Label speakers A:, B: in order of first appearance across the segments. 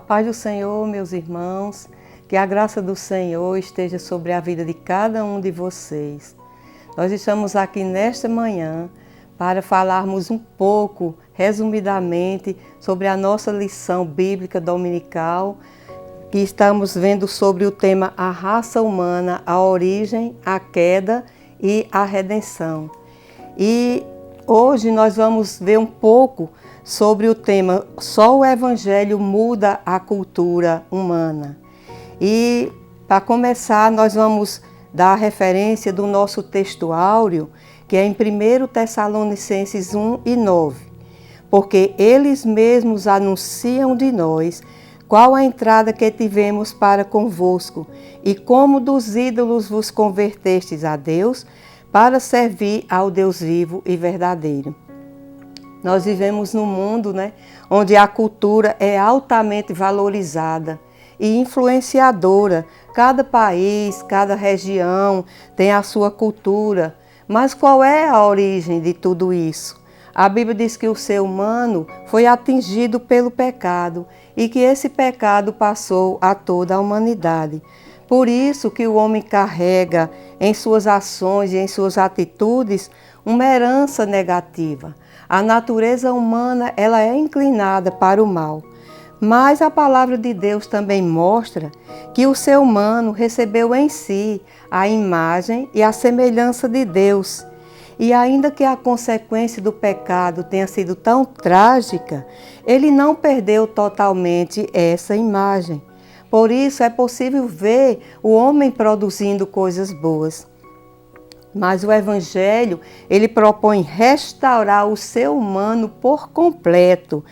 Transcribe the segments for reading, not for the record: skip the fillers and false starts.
A: paz do Senhor, meus irmãos, que a graça do Senhor esteja sobre a vida de cada um de vocês. Nós estamos aqui nesta manhã para falarmos um pouco, resumidamente, sobre a nossa lição bíblica dominical, que estamos vendo sobre o tema A Raça Humana, a Origem, a Queda e a Redenção. E hoje nós vamos ver um pouco sobre o tema Só o Evangelho muda a cultura humana. E para começar, nós vamos dar a referência do nosso texto áureo, que é em 1 Tessalonicenses 1 e 9. Porque eles mesmos anunciam de nós qual a entrada que tivemos para convosco, e como dos ídolos vos convertestes a Deus, para servir ao Deus vivo e verdadeiro. Nós vivemos num mundo, onde a cultura é altamente valorizada e influenciadora. Cada país, cada região tem a sua cultura. Mas qual é a origem de tudo isso? A Bíblia diz que o ser humano foi atingido pelo pecado e que esse pecado passou a toda a humanidade. Por isso que o homem carrega em suas ações e em suas atitudes uma herança negativa. A natureza humana ela é inclinada para o mal. Mas a palavra de Deus também mostra que o ser humano recebeu em si a imagem e a semelhança de Deus. E ainda que a consequência do pecado tenha sido tão trágica, ele não perdeu totalmente essa imagem. Por isso é possível ver o homem produzindo coisas boas. Mas o Evangelho, ele propõe restaurar o ser humano por completo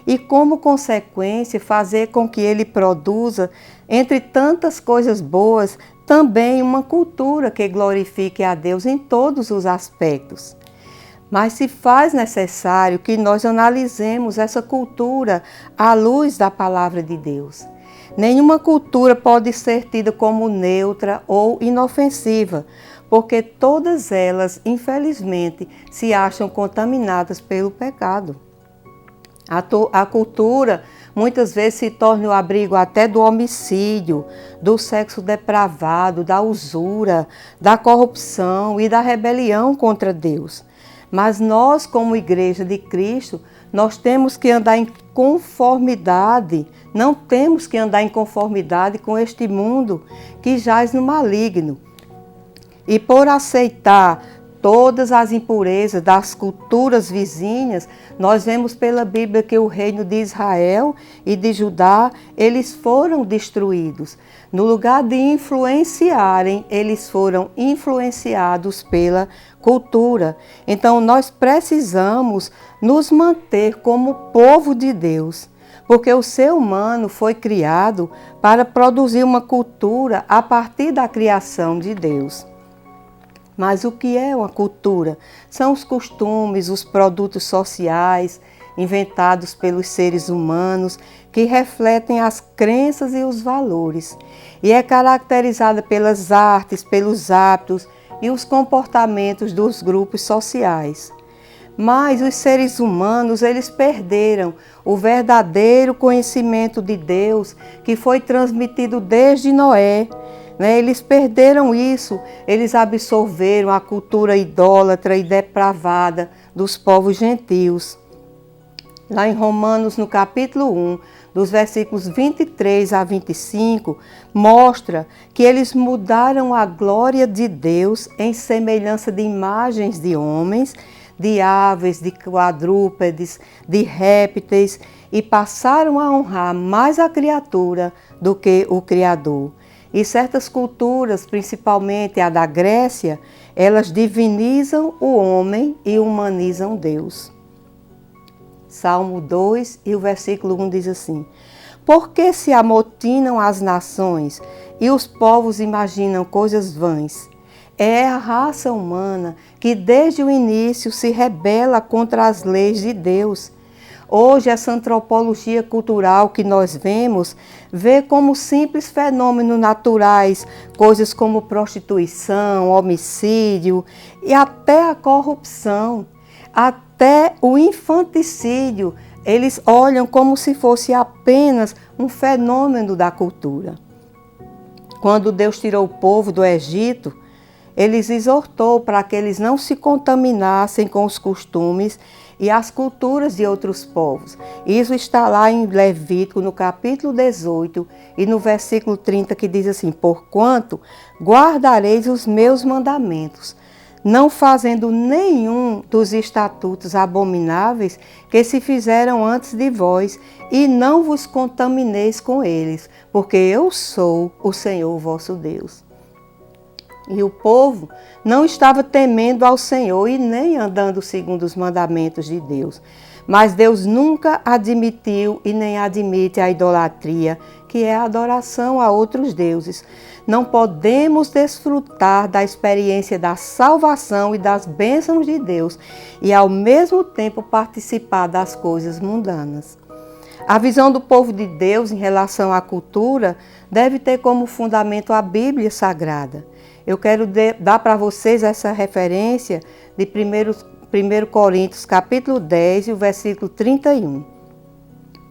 A: e, como consequência, fazer com que ele produza, entre tantas coisas boas, também uma cultura que glorifique a Deus em todos os aspectos. Mas se faz necessário que nós analisemos essa cultura à luz da palavra de Deus. Nenhuma cultura pode ser tida como neutra ou inofensiva, porque todas elas, infelizmente, se acham contaminadas pelo pecado. A cultura muitas vezes se torna o abrigo até do homicídio, do sexo depravado, da usura, da corrupção e da rebelião contra Deus. Mas nós, como Igreja de Cristo, nós temos que andar em conformidade, não temos que andar em conformidade com este mundo que jaz no maligno. E por aceitar todas as impurezas das culturas vizinhas, nós vemos pela Bíblia que o reino de Israel e de Judá, eles foram destruídos. No lugar de influenciarem, eles foram influenciados pela cultura. Então nós precisamos nos manter como povo de Deus, porque o ser humano foi criado para produzir uma cultura a partir da criação de Deus. Mas o que é uma cultura? São os costumes, os produtos sociais inventados pelos seres humanos que refletem as crenças e os valores. E é caracterizada pelas artes, pelos hábitos e os comportamentos dos grupos sociais. Mas os seres humanos, eles perderam o verdadeiro conhecimento de Deus que foi transmitido desde Noé. Eles perderam isso, eles absorveram a cultura idólatra e depravada dos povos gentios. Lá em Romanos, no capítulo 1, dos versículos 23 a 25, mostra que eles mudaram a glória de Deus em semelhança de imagens de homens, de aves, de quadrúpedes, de répteis, e passaram a honrar mais a criatura do que o Criador. E certas culturas, principalmente a da Grécia, elas divinizam o homem e humanizam Deus. Salmo 2 e o versículo 1 diz assim: Por que se amotinam as nações e os povos imaginam coisas vãs? É a raça humana que desde o início se rebela contra as leis de Deus. Hoje, essa antropologia cultural que nós vemos, vê como simples fenômenos naturais, coisas como prostituição, homicídio e até a corrupção, até o infanticídio eles olham como se fosse apenas um fenômeno da cultura. Quando Deus tirou o povo do Egito, Ele os exortou para que eles não se contaminassem com os costumes e as culturas de outros povos. Isso está lá em Levítico, no capítulo 18 e no versículo 30, que diz assim: porquanto guardareis os meus mandamentos, não fazendo nenhum dos estatutos abomináveis que se fizeram antes de vós, e não vos contamineis com eles, porque eu sou o Senhor vosso Deus. E o povo não estava temendo ao Senhor e nem andando segundo os mandamentos de Deus. Mas Deus nunca admitiu e nem admite a idolatria, que é a adoração a outros deuses. Não podemos desfrutar da experiência da salvação e das bênçãos de Deus e ao mesmo tempo participar das coisas mundanas. A visão do povo de Deus em relação à cultura deve ter como fundamento a Bíblia Sagrada. Eu quero dar para vocês essa referência de 1 Coríntios capítulo 10 e o versículo 31.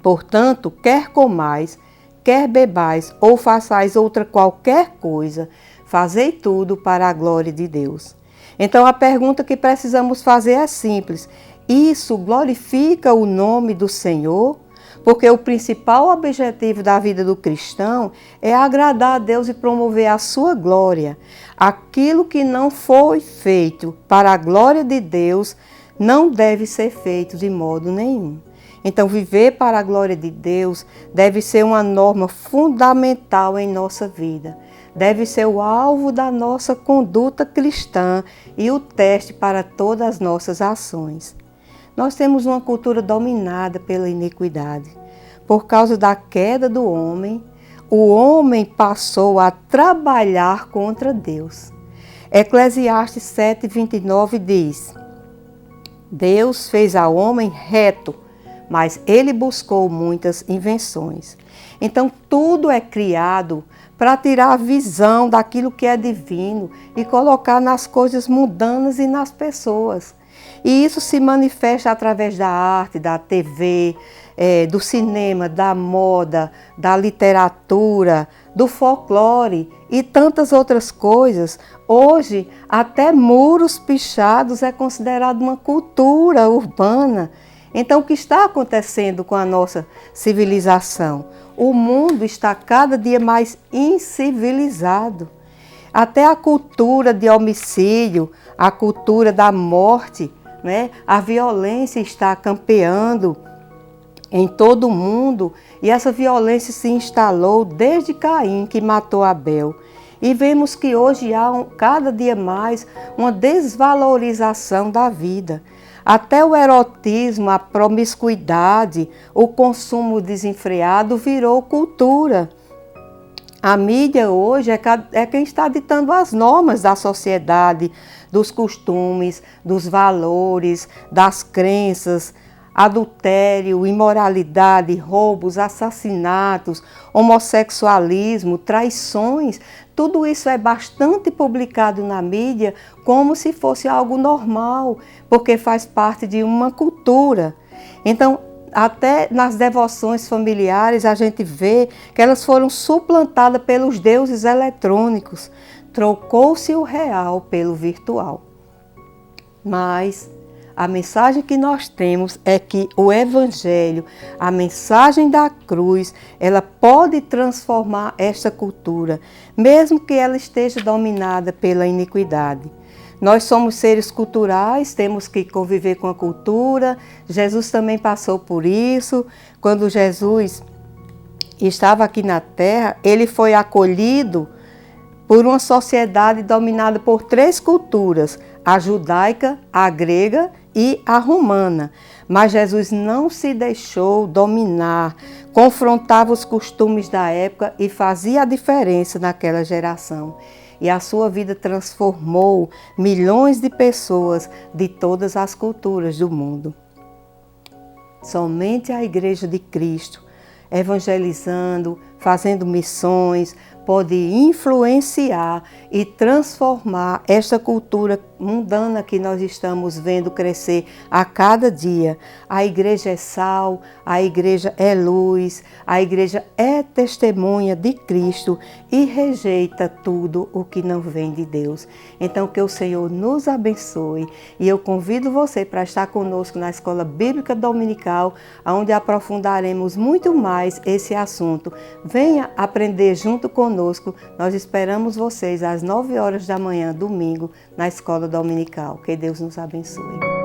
A: Portanto, quer comais, quer bebais ou façais outra qualquer coisa, fazei tudo para a glória de Deus. Então a pergunta que precisamos fazer é simples: isso glorifica o nome do Senhor? Porque o principal objetivo da vida do cristão é agradar a Deus e promover a sua glória. Aquilo que não foi feito para a glória de Deus não deve ser feito de modo nenhum. Então, viver para a glória de Deus deve ser uma norma fundamental em nossa vida. Deve ser o alvo da nossa conduta cristã e o teste para todas as nossas ações. Nós temos uma cultura dominada pela iniquidade. Por causa da queda do homem, o homem passou a trabalhar contra Deus. Eclesiastes 7:29 diz: Deus fez ao homem reto, mas ele buscou muitas invenções. Então, tudo é criado para tirar a visão daquilo que é divino e colocar nas coisas mundanas e nas pessoas. E isso se manifesta através da arte, da TV, do cinema, da moda, da literatura, do folclore e tantas outras coisas. Hoje, até muros pichados é considerado uma cultura urbana. Então, o que está acontecendo com a nossa civilização? O mundo está cada dia mais incivilizado. Até a cultura de homicídio, a cultura da morte, né? A violência está campeando em todo o mundo e essa violência se instalou desde Caim, que matou Abel. E vemos que hoje há cada dia mais uma desvalorização da vida. Até o erotismo, a promiscuidade, o consumo desenfreado virou cultura. A mídia hoje é quem está ditando as normas da sociedade, dos costumes, dos valores, das crenças, adultério, imoralidade, roubos, assassinatos, homossexualismo, traições. Tudo isso é bastante publicado na mídia como se fosse algo normal, porque faz parte de uma cultura. Então, até nas devoções familiares a gente vê que elas foram suplantadas pelos deuses eletrônicos. Trocou-se o real pelo virtual. Mas a mensagem que nós temos é que o Evangelho, a mensagem da cruz, ela pode transformar esta cultura, mesmo que ela esteja dominada pela iniquidade. Nós somos seres culturais, temos que conviver com a cultura. Jesus também passou por isso. Quando Jesus estava aqui na terra, ele foi acolhido por uma sociedade dominada por 3 culturas: a judaica, a grega e a romana. Mas Jesus não se deixou dominar, confrontava os costumes da época e fazia a diferença naquela geração. E a sua vida transformou milhões de pessoas de todas as culturas do mundo. Somente a Igreja de Cristo, evangelizando, fazendo missões, pode influenciar e transformar esta cultura mundana que nós estamos vendo crescer a cada dia. A igreja é sal, a igreja é luz, a igreja é testemunha de Cristo e rejeita tudo o que não vem de Deus. Então que o Senhor nos abençoe e eu convido você para estar conosco na Escola Bíblica Dominical, onde aprofundaremos muito mais esse assunto. Venha aprender junto conosco. Nós esperamos vocês às 9 horas da manhã, domingo, na Escola Dominical. Que Deus nos abençoe.